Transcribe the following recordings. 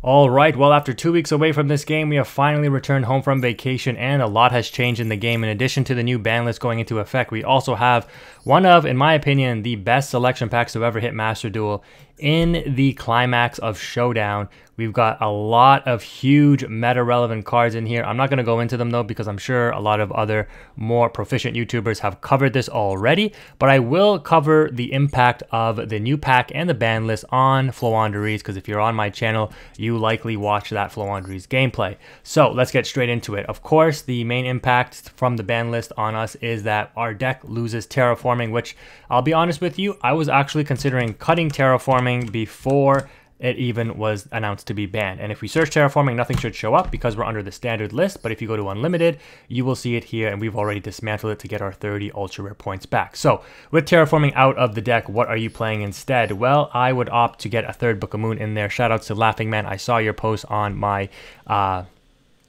All right, well, after 2 weeks away from this game, we have finally returned home from vacation, and a lot has changed in the game. In addition to the new ban list going into effect, we also have one of, in my opinion, the best selection packs to ever hit Master Duel in the climax of Showdown. We've got a lot of huge meta-relevant cards in here. I'm not going to go into them, though, because I'm sure a lot of other more proficient YouTubers have covered this already, but I will cover the impact of the new pack and the ban list on Floowandereeze, because if you're on my channel, you likely watch that Floowandereeze gameplay. So let's get straight into it. Of course, the main impact from the ban list on us is that our deck loses Terraforming, which I'll be honest with you, I was actually considering cutting Terraforming before it even was announced to be banned. And if we search Terraforming, nothing should show up because we're under the standard list. But if you go to Unlimited, you will see it here, and we've already dismantled it to get our 30 ultra rare points back. So with Terraforming out of the deck, what are you playing instead? Well, I would opt to get a third Book of Moon in there. Shoutouts to Laughing Man. I saw your post on my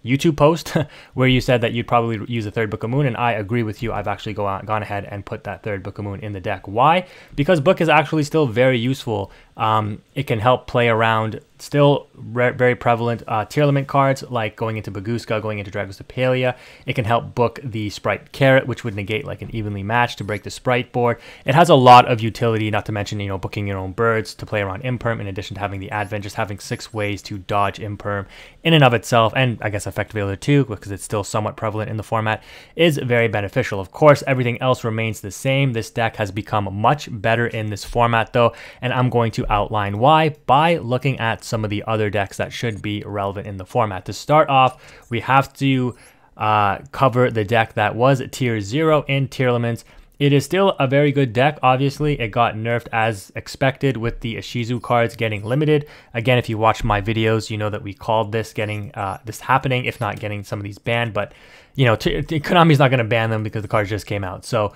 YouTube post where you said that you'd probably use a third Book of Moon, and I agree with you. I've actually gone ahead and put that third Book of Moon in the deck. Why? Because Book is actually still very useful. It can help play around still very prevalent tier limit cards like going into Bagooska, going into Dragostapelia. It can help book the Sprite Carrot, which would negate like an evenly match to break the Sprite board. It has a lot of utility, not to mention, you know, booking your own birds to play around Imperm, in addition to having the Advent, just having 6 ways to dodge Imperm in and of itself, and I guess Effect Veiler too, because it's still somewhat prevalent in the format, is very beneficial. Of course, everything else remains the same. This deck has become much better in this format though, and I'm going to outline why by looking at some of the other decks that should be relevant in the format. To start off, we have to cover the deck that was tier 0 in Tearlaments. It is still a very good deck. Obviously, it got nerfed as expected with the Ishizu cards getting limited. Again, if you watch my videos, you know that we called this happening, if not getting some of these banned. But you know, Konami's not going to ban them because the cards just came out. So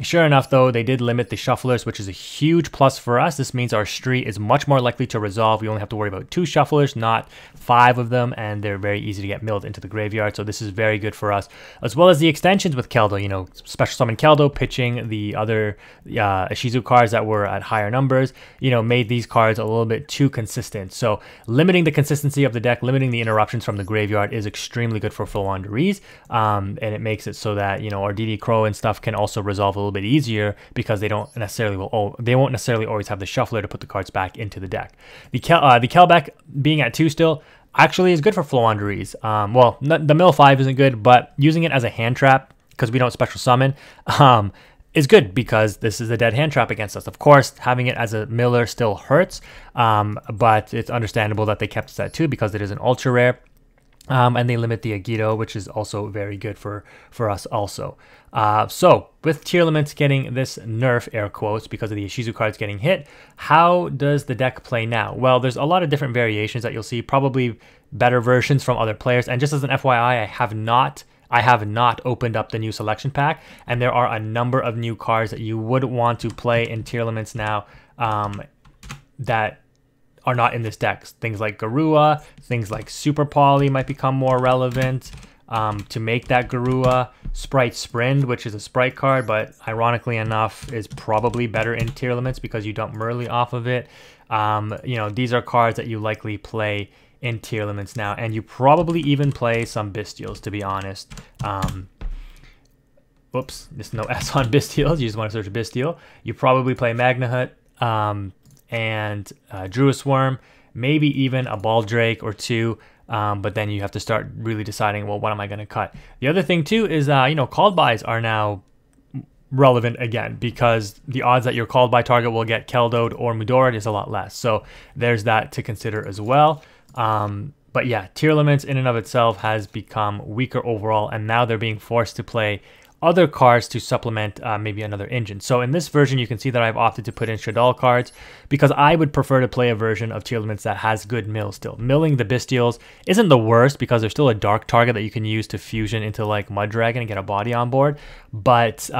sure enough, though, they did limit the shufflers, which is a huge plus for us. This means our street is much more likely to resolve. We only have to worry about 2 shufflers, not 5 of them, and they're very easy to get milled into the graveyard. So this is very good for us, as well as the extensions with Keldo. You know, Special Summon Keldo, pitching the other Ishizu cards that were at higher numbers, you know, made these cards a little bit too consistent. So limiting the consistency of the deck, limiting the interruptions from the graveyard is extremely good for Floowandereeze. And it makes it so that, you know, our DD Crow and stuff can also resolve a little bit easier because they won't necessarily always have the shuffler to put the cards back into the deck. The Kelbeck being at 2 still actually is good for Floowandereeze. Well, the Mill 5 isn't good, but using it as a hand trap because we don't special summon is good because this is a dead hand trap against us. Of course, having it as a miller still hurts, but it's understandable that they kept us at 2 because it is an ultra rare. And they limit the Agito, which is also very good for us also. So with Tearlaments getting this nerf, air quotes, because of the Ishizu cards getting hit, how does the deck play now? Well, there's a lot of different variations that you'll see, probably better versions from other players. And just as an FYI, I have not opened up the new selection pack, and there are a number of new cards that you would want to play in Tearlaments now that are not in this deck. Things like Garua, things like Super Poly might become more relevant to make that Garua. Sprite Sprint, which is a Sprite card, but ironically enough is probably better in Tearlaments because you dump Merly off of it. You know, these are cards that you likely play in Tearlaments now, and you probably even play some Bystials, to be honest. Whoops, there's no S on Bystials. You just want to search Bystial. You probably play Magnahut, and Druid Worm, maybe even a Baldrake or 2, but then you have to start really deciding, well, what am I going to cut? The other thing too is, you know, called buys are now relevant again because the odds that your called by target will get Keldoed or Mudora'd is a lot less. So there's that to consider as well. But yeah, Tearlaments in and of itself has become weaker overall, and now they're being forced to play other cards to supplement maybe another engine. So in this version, you can see that I've opted to put in Shaddoll cards because I would prefer to play a version of Tearlaments that has good mill still. Milling the Bystials isn't the worst because there's still a dark target that you can use to fusion into like Mud Dragon and get a body on board. But you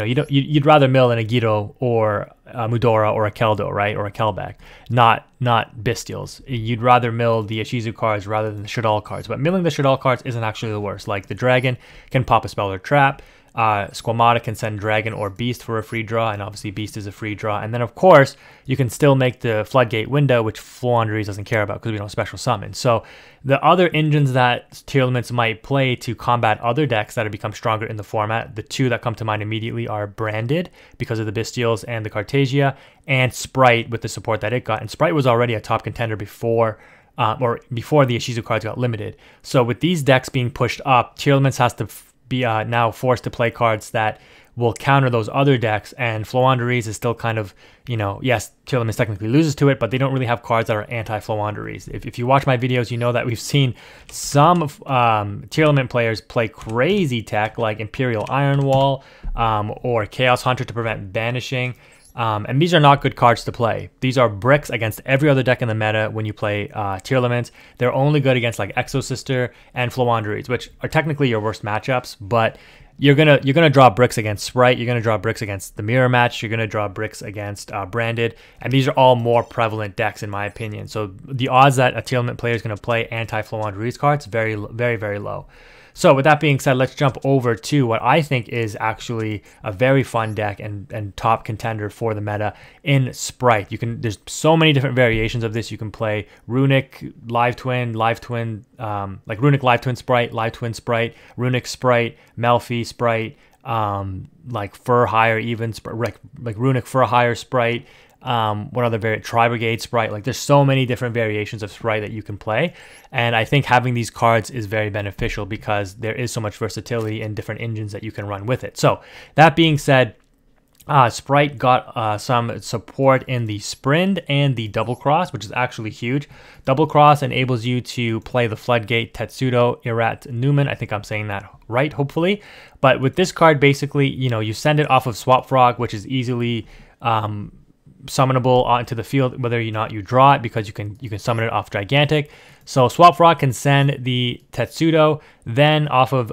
know, you'd rather mill an Agito or a Mudora or a Keldo, right, or a Kelbeck, not Bystials. You'd rather mill the Ishizu cards rather than the Shaddoll cards. But milling the Shaddoll cards isn't actually the worst. Like the Dragon can pop a spell or trap. Squamata can send Dragon or Beast for a free draw, and obviously Beast is a free draw. And then, of course, you can still make the Floodgate window, which Floowandereeze doesn't care about because we don't special summon. So the other engines that Tearlaments might play to combat other decks that have become stronger in the format, the two that come to mind immediately are Branded because of the Bystials and the Cartesia, and Sprite with the support that it got. And Sprite was already a top contender before the Ishizu cards got limited. So with these decks being pushed up, Tearlaments has to be now forced to play cards that will counter those other decks, and Floowandereeze is still kind of, you know, yes, Tearlaments technically loses to it, but they don't really have cards that are anti-Floowandereeze. If you watch my videos, you know that we've seen some Tearlament players play crazy tech like Imperial Iron Wall or Chaos Hunter to prevent banishing. And these are not good cards to play. These are bricks against every other deck in the meta when you play Tearlaments. They're only good against like Exosister and Floowandereeze, which are technically your worst matchups, but you're gonna draw bricks against Sprite, you're gonna draw bricks against the Mirror Match, you're gonna draw bricks against Branded, and these are all more prevalent decks in my opinion. So the odds that a Tearlament player is gonna play anti-Floowandereeze cards very, very, very low. So with that being said, let's jump over to what I think is actually a very fun deck and top contender for the meta in Sprite. There's so many different variations of this. You can play Runic Live Twin, like Runic Live Twin Sprite, Live Twin Sprite, Runic Sprite, Melfi Sprite, like Fur Hire even, like Runic Fur Hire Sprite. What other variant? Tri-Brigade Sprite. Like there's so many different variations of Sprite that you can play, and I think having these cards is very beneficial because there is so much versatility in different engines that you can run with it. So that being said, Sprite got some support in the Sprind and the Double Cross, which is actually huge. Double Cross enables you to play the Floodgate, Tetsudo, Irat, Newman. I think I'm saying that right, hopefully. But with this card, basically, you know, you send it off of Swap Frog, which is easily summonable onto the field whether or not you draw it, because you can summon it off Gigantic. So Swap Frog can send the Tetsudo, then off of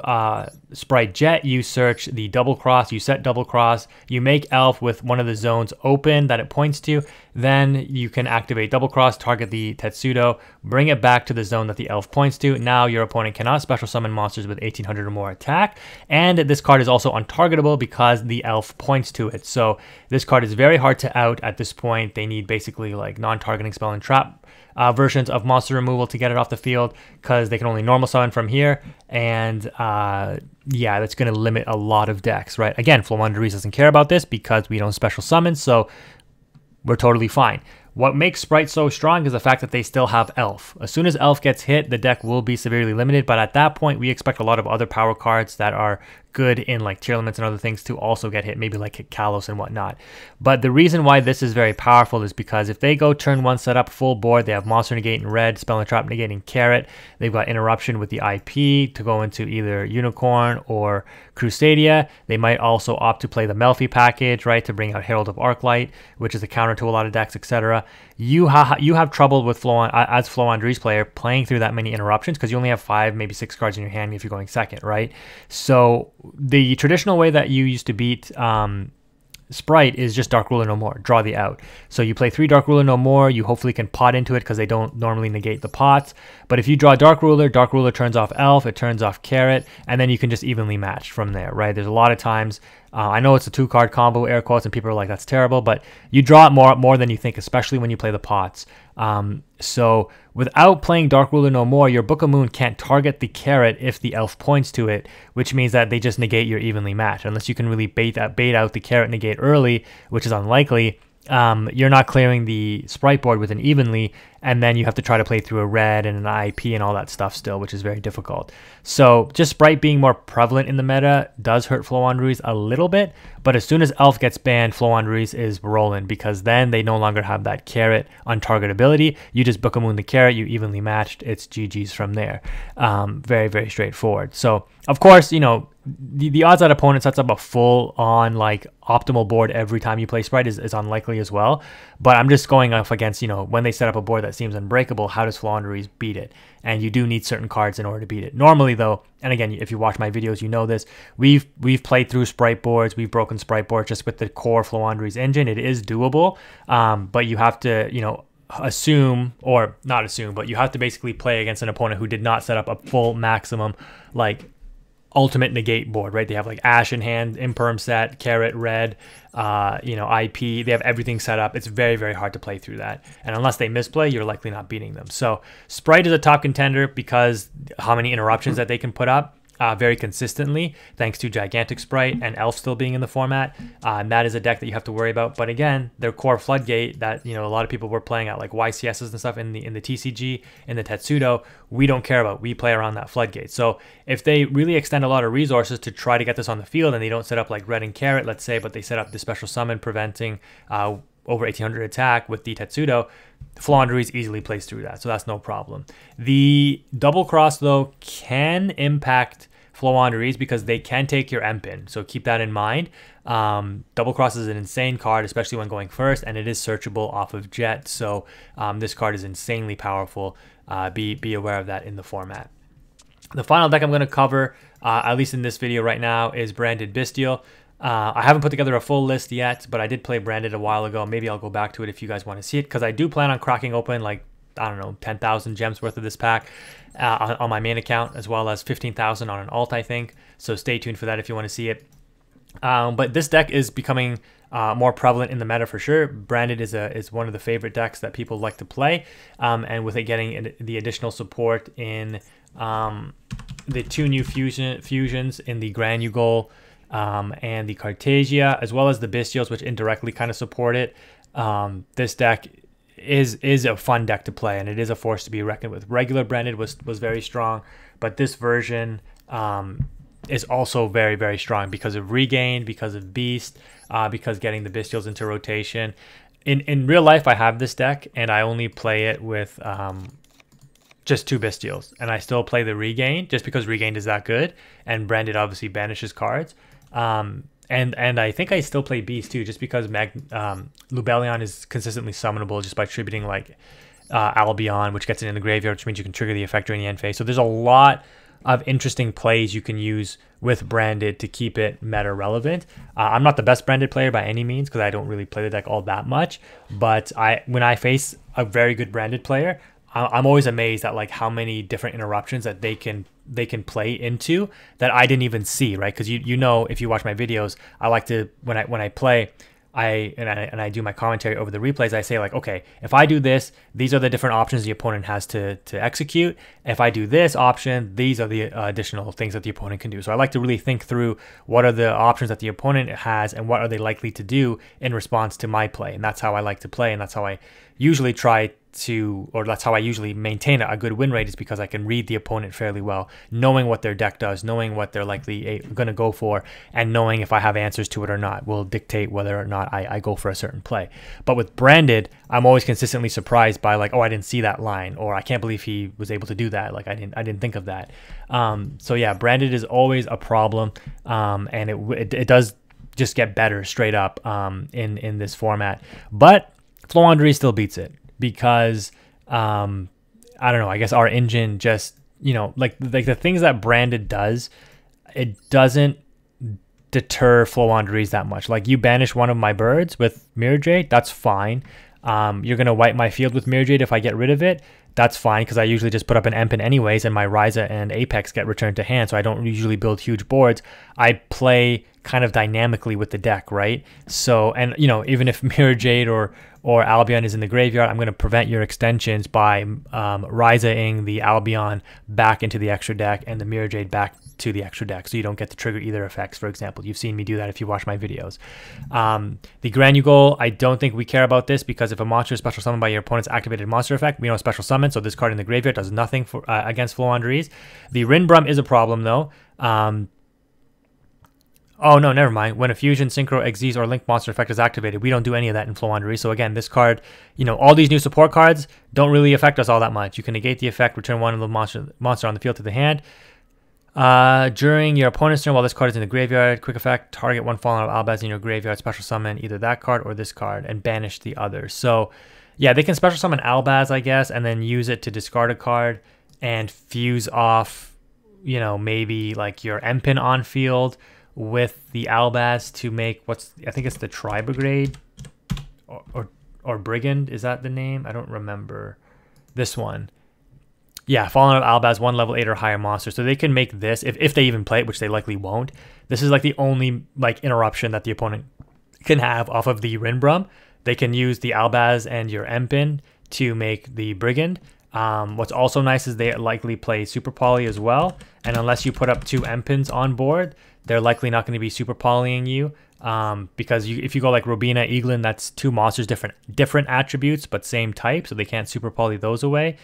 Sprite Jet you search the Double Cross, you set Double Cross, you make Elf with one of the zones open that it points to, then you can activate Double Cross, target the Tetsudo, bring it back to the zone that the Elf points to. Now your opponent cannot special summon monsters with 1800 or more attack, and this card is also untargetable because the Elf points to it. So this card is very hard to out at this point. They need basically like non-targeting spell and trap versions of monster removal to get it off the field, because they can only normal summon from here, and yeah, that's going to limit a lot of decks, right? Again, Floowandereeze doesn't care about this because we don't special summon, so we're totally fine. What makes Sprite so strong is the fact that they still have Elf. As soon as Elf gets hit, the deck will be severely limited, but at that point, we expect a lot of other power cards that are good in like Tearlaments and other things to also get hit, maybe like Kalos and whatnot. But the reason why this is very powerful is because if they go turn one setup full board, they have Monster Negate in red, Spell and Trap negating Carrot, they've got Interruption with the IP to go into either Unicorn or Crusadia. They might also opt to play the Melfi package, right, to bring out Herald of Arclight, which is a counter to a lot of decks, etc. You have trouble with as Floowandereeze player playing through that many interruptions because you only have 5, maybe 6 cards in your hand if you're going second, right? So the traditional way that you used to beat Sprite is just Dark Ruler No More, draw the out. So you play 3 Dark Ruler No More, you hopefully can pot into it because they don't normally negate the pots. But if you draw Dark Ruler turns off Elf, it turns off Carrot, and then you can just evenly match from there, right? There's a lot of times, I know it's a 2-card combo, air quotes, and people are like, that's terrible, but you draw it more than you think, especially when you play the pots. So without playing Dark Ruler No More, your Book of Moon can't target the Carrot if the Elf points to it, which means that they just negate your evenly match. Unless you can really bait out the Carrot negate early, which is unlikely, you're not clearing the Sprite board with an evenly, and then you have to try to play through a red and an IP and all that stuff still, which is very difficult. So just Sprite being more prevalent in the meta does hurt Floowandereeze a little bit, but as soon as Elf gets banned, Floowandereeze is rolling, because then they no longer have that Carrot untargetability. You just Book of Moon the Carrot, you evenly matched, it's GG's from there. Very, very straightforward. So of course, you know, the odds that opponent sets up a full on like optimal board every time you play Sprite is unlikely as well. But I'm just going off against, you know, when they set up a board that seems unbreakable, how does Floowandereeze beat it? And you do need certain cards in order to beat it. Normally though, and again, if you watch my videos, you know this, we've played through Sprite boards, we've broken Sprite boards just with the core Floowandereeze engine. It is doable, but you have to, you know, assume, or not assume, but you have to basically play against an opponent who did not set up a full maximum like ultimate negate board, right? They have like Ash in hand, Imperm set, Carrot, Red, you know, IP. They have everything set up. It's very, very hard to play through that. And unless they misplay, you're likely not beating them. So Sprite is a top contender because how many interruptions that they can put up very consistently, thanks to Gigantic Sprite and Elf still being in the format. And that is a deck that you have to worry about. But again, their core Floodgate that, you know, a lot of people were playing at like YCSs and stuff in the TCG, in the Tetsudo, we don't care about. We play around that Floodgate. So if they really extend a lot of resources to try to get this on the field and they don't set up like Red and Carrot, let's say, but they set up the special summon preventing over 1800 attack with the Tetsudo, Floowandereeze easily plays through that, so that's no problem. The double cross though can impact Floowandereeze because they can take your Empin, so keep that in mind. Double cross is an insane card, especially when going first, and it is searchable off of Jet, so this card is insanely powerful. Be aware of that in the format. The final deck I'm going to cover, at least in this video right now, is Branded Bystial. I haven't put together a full list yet, but I did play Branded a while ago. Maybe I'll go back to it if you guys want to see it, because I do plan on cracking open like, I don't know, 10,000 gems worth of this pack on my main account, as well as 15,000 on an alt, I think. So stay tuned for that if you want to see it. But this deck is becoming more prevalent in the meta for sure. Branded is one of the favorite decks that people like to play, and with it getting the additional support in the two new fusions in the Granugol and the Cartesia, as well as the Bystials, which indirectly kind of support it. This deck is a fun deck to play, and it is a force to be reckoned with. Regular Branded was very strong, but this version is also very, very strong because of Regain, because of Beast, because getting the Bystials into rotation. In real life, I have this deck, and I only play it with just 2 Bystials, and I still play the Regain just because Regain is that good, and Branded obviously banishes cards. And I think I still play Beast too, just because Lubellion is consistently summonable just by tributing like Albion, which gets it in the graveyard, which means you can trigger the effect during the end phase. So there's a lot of interesting plays you can use with Branded to keep it meta relevant. I'm not the best Branded player by any means because I don't really play the deck all that much, but when I face a very good Branded player, I'm always amazed at like how many different interruptions that they can play into that I didn't even see, right? Because you know, if you watch my videos, I like to when I play, I do my commentary over the replays. I say like, okay, if I do this, these are the different options the opponent has to execute. If I do this option, these are the additional things that the opponent can do. So I like to really think through what are the options that the opponent has and what are they likely to do in response to my play. And that's how I like to play, and that's how I usually that's how I usually maintain a good win rate, is because I can read the opponent fairly well, knowing what their deck does, knowing what they're likely going to go for, and knowing if I have answers to it or not will dictate whether or not I go for a certain play. But with Branded, I'm always consistently surprised by like, oh, I didn't see that line, or I can't believe he was able to do that. Like I didn't think of that. So yeah, Branded is always a problem, and it does just get better straight up in this format. But Floowandereeze still beats it, because I don't know, I guess our engine just, you know, like the things that Branded does, it doesn't deter Floowandereeze that much. Like you banish one of my birds with Mirror Jade, that's fine. You're gonna wipe my field with Mirror Jade if I get rid of it, that's fine, because I usually just put up an Empin anyways, and my Ryza and Apex get returned to hand, so I don't usually build huge boards. I play kind of dynamically with the deck, right? So, and you know, even if Mirror Jade or Albion is in the graveyard, I'm going to prevent your extensions by Ryza-ing the Albion back into the extra deck and the Mirror Jade back to the extra deck, so you don't get to trigger either effects, for example. You've seen me do that if you watch my videos. The Granugol, I don't think we care about this, because if a monster is special summoned by your opponent's activated monster effect, we don't special summon, so this card in the graveyard does nothing for against Floowandereeze. The Rinbrum is a problem though. Oh, no, never mind. When a Fusion, Synchro, Xyz, or Link monster effect is activated, we don't do any of that in Floowandereeze. So again, this card, you know, all these new support cards don't really affect us all that much. You can negate the effect, return one of the monster on the field to the hand. During your opponent's turn, while this card is in the graveyard, quick effect, target one fallen out of Albaz in your graveyard, special summon either that card or this card, and banish the other. So yeah, they can special summon Albaz, I guess, and then use it to discard a card and fuse off, you know, maybe like your Empin on field with the Albaz to make I think it's the Tri-Brigade or Brigand. Is that the name? I don't remember this one. Yeah, Fallen of Albaz, 1 level 8 or higher monster. So they can make this, if they even play it, which they likely won't. This is like the only like interruption that the opponent can have off of the Rinbrum. They can use the Albaz and your Empin to make the Brigand. What's also nice is they likely play Super Poly as well. And unless you put up 2 Empins on board, they're likely not going to be Super Polying you. Because if you go like Robina, Eaglin, that's 2 monsters, different attributes, but same type, so they can't Super Poly those away.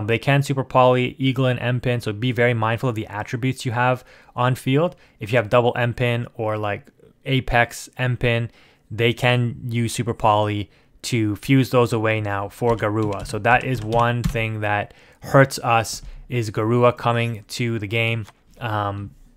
They can Super Poly Eaglin, Empin, so be very mindful of the attributes you have on field. If you have double Empin or like Apex Empin, they can use Super Poly to fuse those away now for Garua. So that is one thing that hurts us, is Garua coming to the game,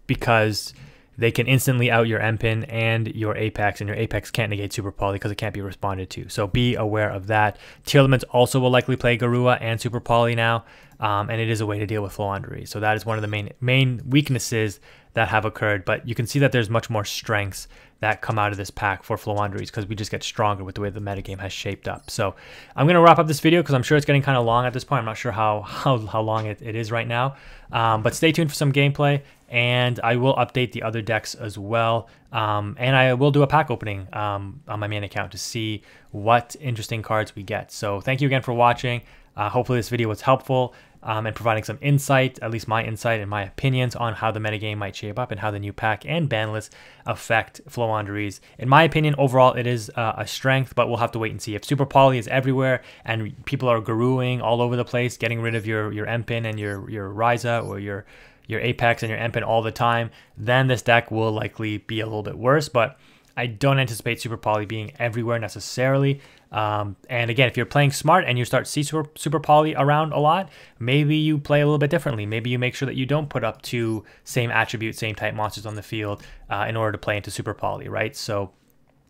because they can instantly out your Empin and your Apex, and your Apex can't negate Super Poly because it can't be responded to. So be aware of that. Tearlaments also will likely play Garua and Super Poly now, and it is a way to deal with Floowandereeze. So that is one of the main weaknesses that have occurred, but you can see that there's much more strengths that come out of this pack for Floowandereeze because we just get stronger with the way the metagame has shaped up. So I'm going to wrap up this video because I'm sure it's getting kind of long at this point. I'm not sure how long it is right now, but stay tuned for some gameplay, and I will update the other decks as well, and I will do a pack opening on my main account to see what interesting cards we get. So thank you again for watching. Hopefully this video was helpful and providing some insight, at least my insight and my opinions on how the metagame might shape up and how the new pack and ban lists affect Floowandereeze. In my opinion, overall, it is a strength, but we'll have to wait and see. If Super Poly is everywhere and people are Garuing all over the place, getting rid of your Empin and your Ryza or your Apex and your Empin all the time, then this deck will likely be a little bit worse, but I don't anticipate Super Poly being everywhere necessarily. And again, if you're playing smart and you start see Super Poly around a lot, maybe you play a little bit differently. Maybe you make sure that you don't put up 2 same attribute, same type monsters on the field in order to play into Super Poly, right? So,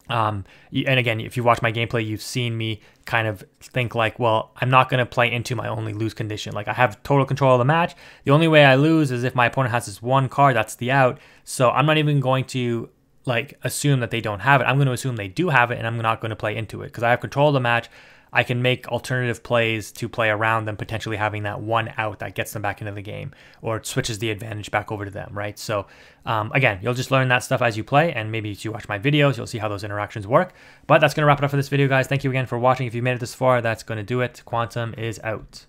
and again, if you watch my gameplay, you've seen me kind of think like, well, I'm not going to play into my only lose condition. Like, I have total control of the match. The only way I lose is if my opponent has this 1 card, that's the out. So I'm not even going to like assume that they don't have it. I'm going to assume they do have it, and I'm not going to play into it because I have control of the match. I can make alternative plays to play around them, potentially having that 1 out that gets them back into the game or switches the advantage back over to them, right? So again, you'll just learn that stuff as you play, and maybe if you watch my videos, you'll see how those interactions work. But that's going to wrap it up for this video, guys. Thank you again for watching. If you made it this far, that's going to do it. Quantum is out.